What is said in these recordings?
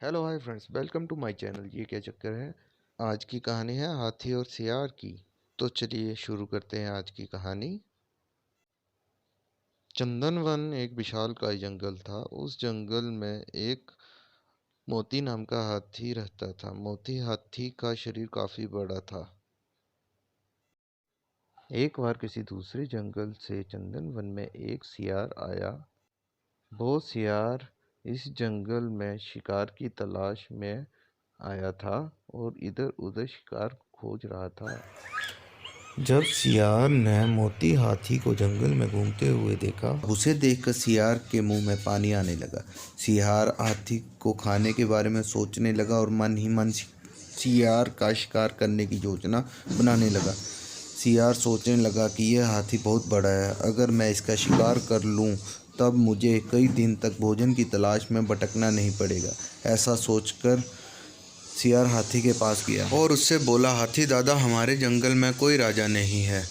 Hello hi friends, welcome to my channel. ये क्या चक्कर है। आज की कहानी है हाथी और सियार की। तो चलिए शुरू करते हैं आज की कहानी। चंदनवन एक विशालकाय जंगल था। उस जंगल में एक मोती नाम का हाथी रहता था। मोती हाथी का शरीर काफी बड़ा था। एक बार किसी दूसरे जंगल से चंदनवन में एक सियार आया। वो सियार इस जंगल में शिकार की तलाश में आया था और इधर उधर शिकार खोज रहा था। जब सियार ने मोती हाथी को जंगल में घूमते हुए देखा, उसे देखकर सियार के मुंह में पानी आने लगा। सियार हाथी को खाने के बारे में सोचने लगा और मन ही मन सियार का शिकार करने की योजना बनाने लगा। सियार सोचने लगा कि यह हाथी बहुत बड़ा है, अगर मैं इसका शिकार कर लूं तब मुझे कई दिन तक भोजन की तलाश में भटकना नहीं पड़ेगा। ऐसा सोचकर सियार हाथी के पास गया और उससे बोला, हाथी दादा, हमारे जंगल में कोई राजा नहीं है।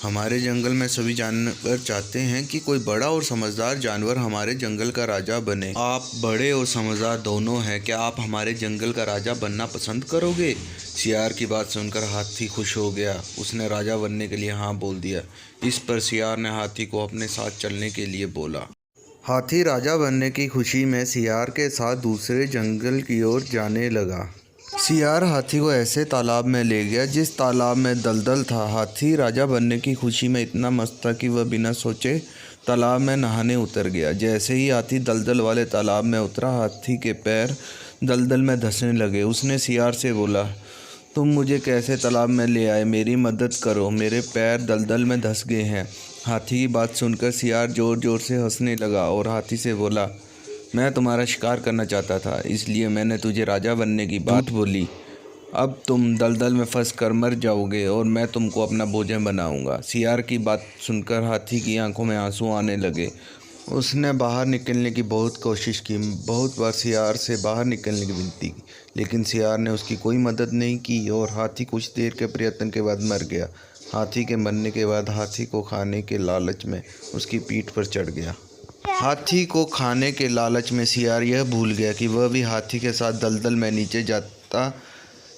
हमारे जंगल में सभी जानवर चाहते हैं कि कोई बड़ा और समझदार जानवर हमारे जंगल का राजा बने। आप बड़े और समझदार दोनों हैं, क्या आप हमारे जंगल का राजा बनना पसंद करोगे? सियार की बात सुनकर हाथी खुश हो गया। उसने राजा बनने के लिए हाँ बोल दिया। इस पर सियार ने हाथी को अपने साथ चलने के लिए बोला। हाथी राजा बनने की खुशी में सियार के साथ दूसरे जंगल की ओर जाने लगा। सियार हाथी को ऐसे तालाब में ले गया जिस तालाब में दलदल था। हाथी राजा बनने की खुशी में इतना मस्त था कि वह बिना सोचे तालाब में नहाने उतर गया। जैसे ही हाथी दलदल वाले तालाब में उतरा, हाथी के पैर दलदल में धंसने लगे। उसने सियार से बोला, तुम मुझे कैसे तालाब में ले आए? मेरी मदद करो, मेरे पैर दलदल में धंस गए हैं। हाथी की बात सुनकर सियार ज़ोर ज़ोर से हंसने लगा और हाथी से बोला, मैं तुम्हारा शिकार करना चाहता था, इसलिए मैंने तुझे राजा बनने की बात बोली। अब तुम दलदल में फंस कर मर जाओगे और मैं तुमको अपना भोजन बनाऊंगा। सियार की बात सुनकर हाथी की आंखों में आंसू आने लगे। उसने बाहर निकलने की बहुत कोशिश की, बहुत बार सियार से बाहर निकलने की विनती की, लेकिन सियार ने उसकी कोई मदद नहीं की और हाथी कुछ देर के प्रयत्न के बाद मर गया। हाथी के मरने के बाद हाथी को खाने के लालच में उसकी पीठ पर चढ़ गया। हाथी को खाने के लालच में सियार यह भूल गया कि वह भी हाथी के साथ दलदल में नीचे जाता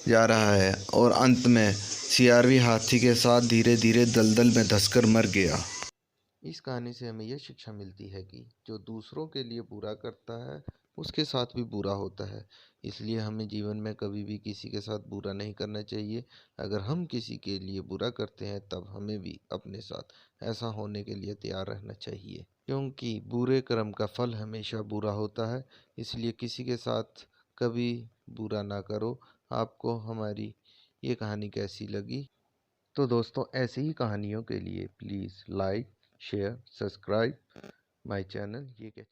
जा रहा है और अंत में सियार भी हाथी के साथ धीरे धीरे दलदल में धंसकर मर गया। इस कहानी से हमें यह शिक्षा मिलती है कि जो दूसरों के लिए बुरा करता है उसके साथ भी बुरा होता है। इसलिए हमें जीवन में कभी भी किसी के साथ बुरा नहीं करना चाहिए। अगर हम किसी के लिए बुरा करते हैं तब हमें भी अपने साथ ऐसा होने के लिए तैयार रहना चाहिए, क्योंकि बुरे कर्म का फल हमेशा बुरा होता है। इसलिए किसी के साथ कभी बुरा ना करो। आपको हमारी ये कहानी कैसी लगी? तो दोस्तों, ऐसी ही कहानियों के लिए please like, share, subscribe my channel. ये क्या